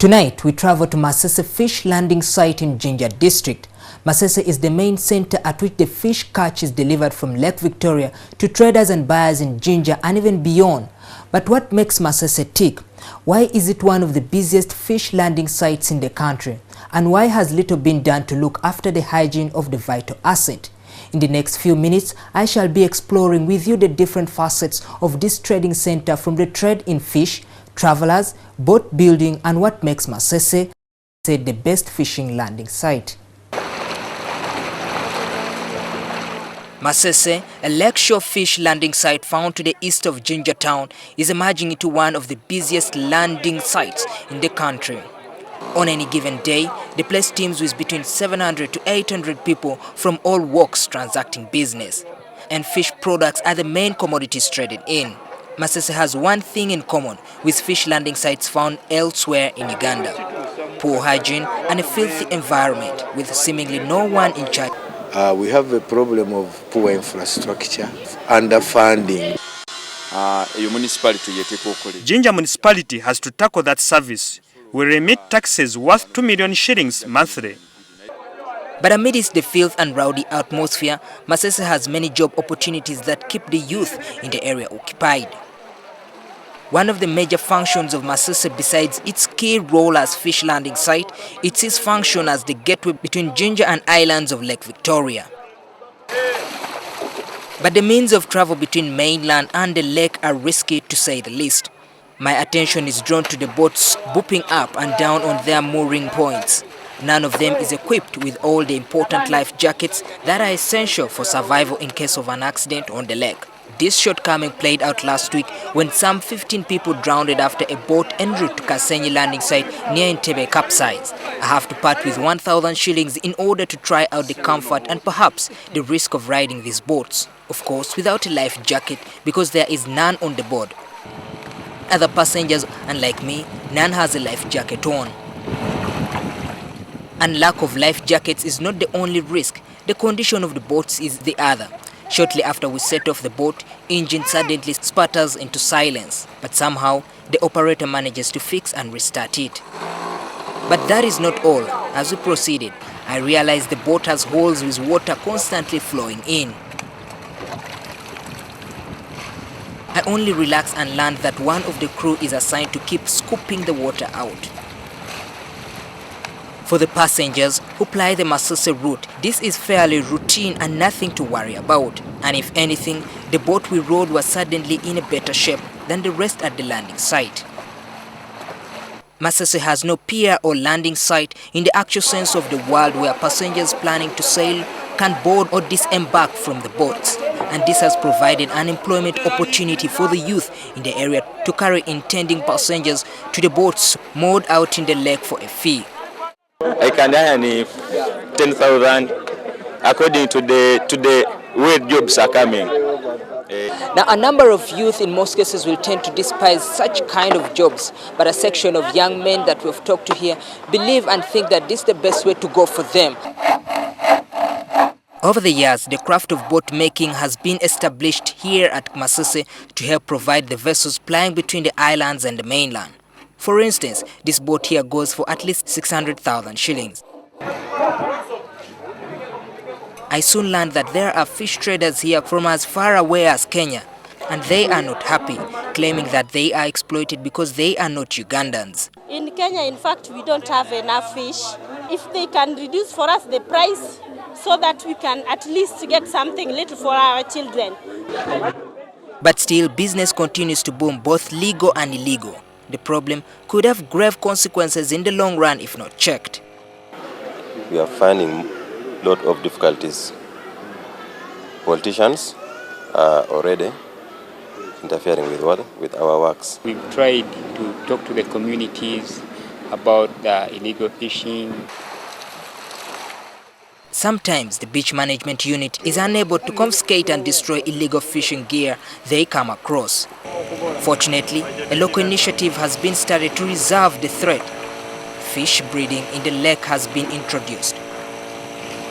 Tonight, we travel to Masese Fish Landing Site in Jinja District. Masese is the main center at which the fish catch is delivered from Lake Victoria to traders and buyers in Jinja and even beyond. But what makes Masese tick? Why is it one of the busiest fish landing sites in the country? And why has little been done to look after the hygiene of the vital asset? In the next few minutes, I shall be exploring with you the different facets of this trading center, from the trade in fish, travelers, boat building, and what makes Masese the best fishing landing site. Masese, a lakeshore fish landing site found to the east of Jinja town, is emerging into one of the busiest landing sites in the country. On any given day, the place teems with between 700 to 800 people from all walks transacting business. And fish products are the main commodities traded in. Masese has one thing in common with fish landing sites found elsewhere in Uganda: poor hygiene and a filthy environment with seemingly no one in charge. We have a problem of poor infrastructure, underfunding. Jinja municipality has to tackle that service. We remit taxes worth 2 million shillings monthly. But amidst the filth and rowdy atmosphere, Masese has many job opportunities that keep the youth in the area occupied. One of the major functions of Masese, besides its key role as fish landing site, it's its function as the gateway between Jinja and islands of Lake Victoria. But the means of travel between mainland and the lake are risky, to say the least. My attention is drawn to the boats booping up and down on their mooring points. None of them is equipped with all the important life jackets that are essential for survival in case of an accident on the lake. This shortcoming played out last week when some 15 people drowned after a boat en route to Kasenyi landing site near NTV capsized. I have to part with 1,000 shillings in order to try out the comfort and perhaps the risk of riding these boats. Of course, without a life jacket, because there is none on the board. Other passengers, unlike me, none has a life jacket on. And lack of life jackets is not the only risk. The condition of the boats is the other. Shortly after we set off the boat, engine suddenly sputters into silence. But somehow, the operator manages to fix and restart it. But that is not all. As we proceeded, I realized the boat has holes with water constantly flowing in. I only relaxed and learned that one of the crew is assigned to keep scooping the water out. For the passengers who ply the Masese route, this is fairly routine and nothing to worry about. And if anything, the boat we rode was suddenly in a better shape than the rest at the landing site. Masese has no pier or landing site in the actual sense of the word, where passengers planning to sail can board or disembark from the boats. And this has provided an employment opportunity for the youth in the area to carry intending passengers to the boats moored out in the lake for a fee. I can earn 10,000 according to the way jobs are coming. Now, a number of youth in most cases will tend to despise such kind of jobs, but a section of young men that we've talked to here believe and think that this is the best way to go for them. Over the years, the craft of boat making has been established here at Masese to help provide the vessels plying between the islands and the mainland. For instance, this boat here goes for at least 600,000 shillings. I soon learned that there are fish traders here from as far away as Kenya, and they are not happy, claiming that they are exploited because they are not Ugandans. In Kenya, in fact, we don't have enough fish. If they can reduce for us the price so that we can at least get something little for our children. But still, business continues to boom, both legal and illegal. The problem could have grave consequences in the long run if not checked. We are finding a lot of difficulties. Politicians are already interfering with our works. We've tried to talk to the communities about the illegal fishing. Sometimes the beach management unit is unable to confiscate and destroy illegal fishing gear they come across. Fortunately, a local initiative has been started to resolve the threat. Fish breeding in the lake has been introduced.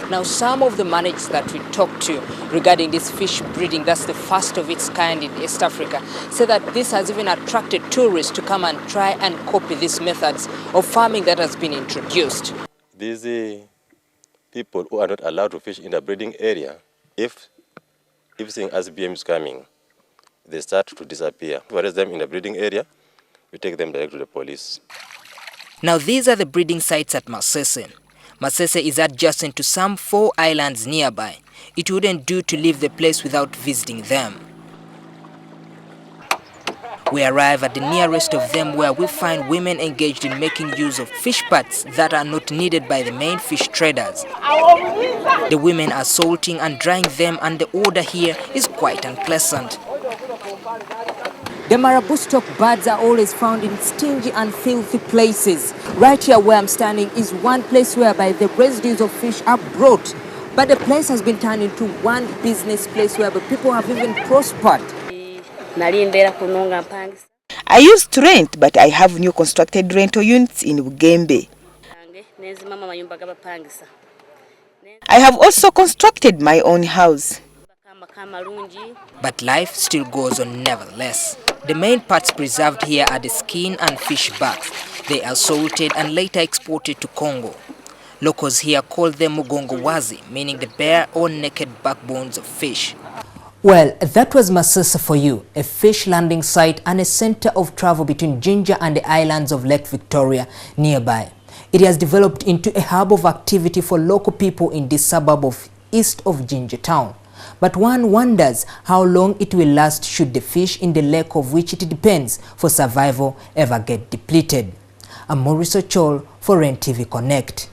Now, some of the managers that we talked to regarding this fish breeding, that's the first of its kind in East Africa, say that this has even attracted tourists to come and try and copy these methods of farming that has been introduced. These people who are not allowed to fish in the breeding area, if seeing SBM is coming, they start to disappear. We arrest them in the breeding area, we take them direct to the police. Now, these are the breeding sites at Masese. Masese is adjacent to some 4 islands nearby. It wouldn't do to leave the place without visiting them. We arrive at the nearest of them, where we find women engaged in making use of fish parts that are not needed by the main fish traders. The women are salting and drying them, and the odor here is quite unpleasant. The marabou stock birds are always found in stingy and filthy places. Right here where I'm standing is one place whereby the residues of fish are brought. But the place has been turned into one business place where the people have even prospered. I used to rent, but I have new constructed rental units in Ugembe. I have also constructed my own house. But life still goes on nevertheless. The main parts preserved here are the skin and fish backs. They are salted and later exported to Congo. Locals here call them mugongo wazi, meaning the bare or naked backbones of fish. Well, that was Masese for you, a fish landing site and a center of travel between Jinja and the islands of Lake Victoria nearby. It has developed into a hub of activity for local people in this suburb of east of Jinja town. But one wonders how long it will last should the fish in the lake of which it depends for survival ever get depleted. I'm Maurice Ochol for NTV Connect.